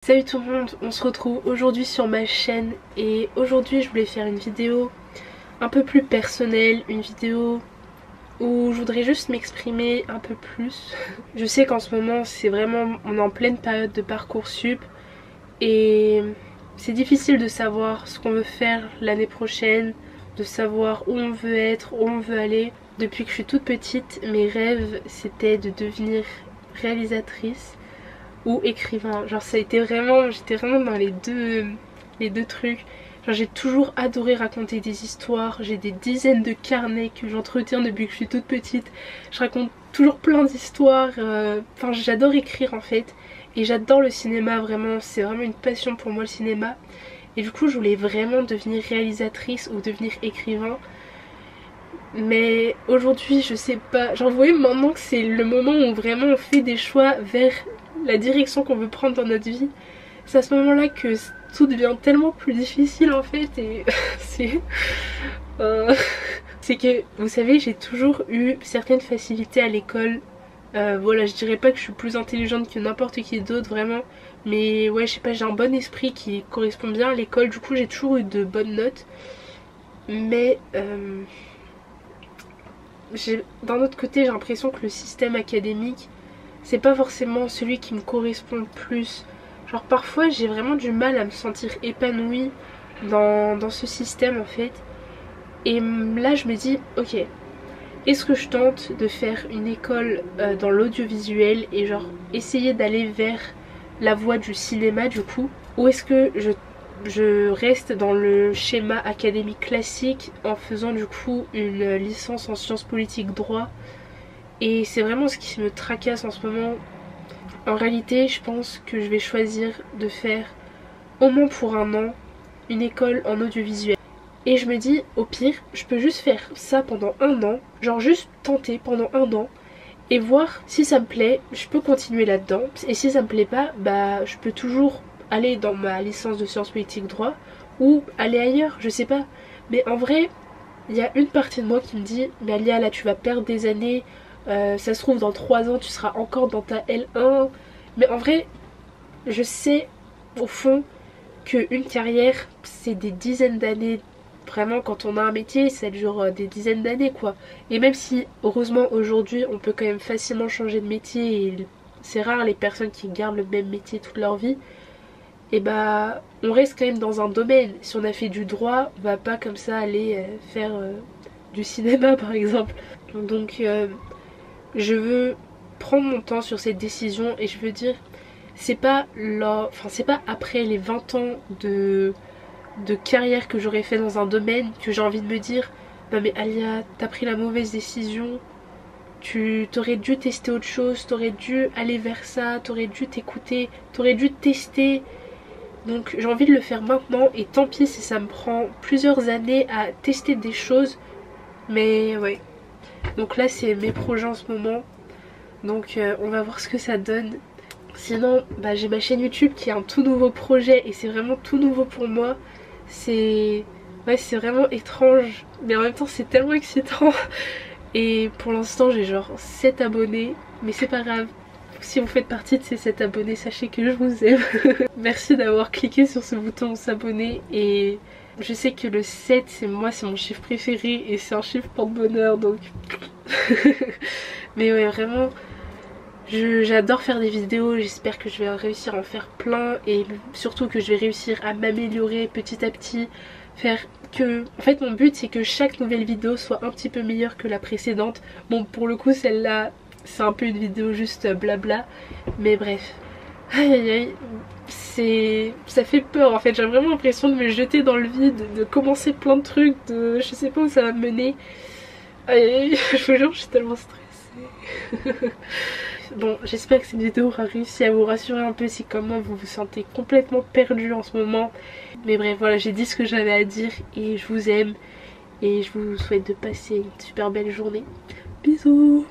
Salut tout le monde, on se retrouve aujourd'hui sur ma chaîne et aujourd'hui je voulais faire une vidéo un peu plus personnelle, une vidéo où je voudrais juste m'exprimer un peu plus. Je sais qu'en ce moment c'est vraiment, on est en pleine période de Parcoursup et c'est difficile de savoir ce qu'on veut faire l'année prochaine, de savoir où on veut être, où on veut aller. Depuis que je suis toute petite, mes rêves c'était de devenir réalisatrice ou écrivain. Genre ça a été vraiment, j'étais vraiment dans les deux trucs. Genre j'ai toujours adoré raconter des histoires, j'ai des dizaines de carnets que j'entretiens depuis que je suis toute petite. Je raconte toujours plein d'histoires, enfin j'adore écrire en fait. Et j'adore le cinéma vraiment, c'est vraiment une passion pour moi le cinéma. Et du coup je voulais vraiment devenir réalisatrice ou devenir écrivain. Mais aujourd'hui je sais pas, genre vous voyez maintenant que c'est le moment où vraiment on fait des choix vers la direction qu'on veut prendre dans notre vie. C'est à ce moment là que tout devient tellement plus difficile en fait et c'est que vous savez j'ai toujours eu certaines facilités à l'école. Voilà, je dirais pas que je suis plus intelligente que n'importe qui d'autre vraiment, mais ouais je sais pas, j'ai un bon esprit qui correspond bien à l'école, du coup j'ai toujours eu de bonnes notes. Mais d'un autre côté j'ai l'impression que le système académique c'est pas forcément celui qui me correspond le plus. Genre parfois j'ai vraiment du mal à me sentir épanouie dans ce système en fait. Et là je me dis ok, est-ce que je tente de faire une école dans l'audiovisuel et genre essayer d'aller vers la voie du cinéma du coup, ou est-ce que je reste dans le schéma académique classique en faisant du coup une licence en sciences politiques droit. Et c'est vraiment ce qui me tracasse en ce moment. En réalité, je pense que je vais choisir de faire au moins pour un an une école en audiovisuel. Et je me dis, au pire, je peux juste faire ça pendant un an, genre juste tenter pendant un an et voir si ça me plaît, je peux continuer là-dedans. Et si ça me plaît pas, bah je peux toujours aller dans ma licence de sciences politiques droit ou aller ailleurs, je sais pas. Mais en vrai, il y a une partie de moi qui me dit, mais Alia, là tu vas perdre des années. Ça se trouve dans 3 ans tu seras encore dans ta L1. Mais en vrai je sais au fond qu'une carrière c'est des dizaines d'années. Vraiment quand on a un métier ça dure des dizaines d'années quoi. Et même si heureusement aujourd'hui on peut quand même facilement changer de métier et c'est rare les personnes qui gardent le même métier toute leur vie, et bah on reste quand même dans un domaine. Si on a fait du droit on va pas comme ça aller faire du cinéma par exemple. Donc je veux prendre mon temps sur cette décision et je veux dire c'est pas c'est pas après les 20 ans de carrière que j'aurais fait dans un domaine que j'ai envie de me dire non mais Alia t'as pris la mauvaise décision, tu t'aurais dû tester autre chose, t'aurais dû aller vers ça, t'aurais dû t'écouter, t'aurais dû tester. Donc j'ai envie de le faire maintenant et tant pis si ça me prend plusieurs années à tester des choses. Mais ouais, donc là c'est mes projets en ce moment. Donc on va voir ce que ça donne. Sinon bah, j'ai ma chaîne YouTube qui est un tout nouveau projet et c'est vraiment tout nouveau pour moi. C'est vraiment étrange mais en même temps c'est tellement excitant. Et pour l'instant j'ai genre 7 abonnés, mais c'est pas grave. Si vous faites partie de ces 7 abonnés, sachez que je vous aime. Merci d'avoir cliqué sur ce bouton s'abonner. Et je sais que le 7 c'est mon chiffre préféré et c'est un chiffre porte-bonheur donc mais ouais vraiment j'adore faire des vidéos, j'espère que je vais réussir à en faire plein et surtout que je vais réussir à m'améliorer petit à petit, faire que... En fait mon but c'est que chaque nouvelle vidéo soit un petit peu meilleure que la précédente. Bon pour le coup celle-là c'est un peu une vidéo juste blabla, mais bref. Aïe aïe aïe, ça fait peur en fait, j'ai vraiment l'impression de me jeter dans le vide, de commencer plein de trucs, je sais pas où ça va me mener. Aïe aïe aïe, je vous jure je suis tellement stressée. Bon, j'espère que cette vidéo aura réussi à vous rassurer un peu si comme moi vous vous sentez complètement perdu en ce moment. Mais bref, voilà, j'ai dit ce que j'avais à dire et je vous aime et je vous souhaite de passer une super belle journée. Bisous.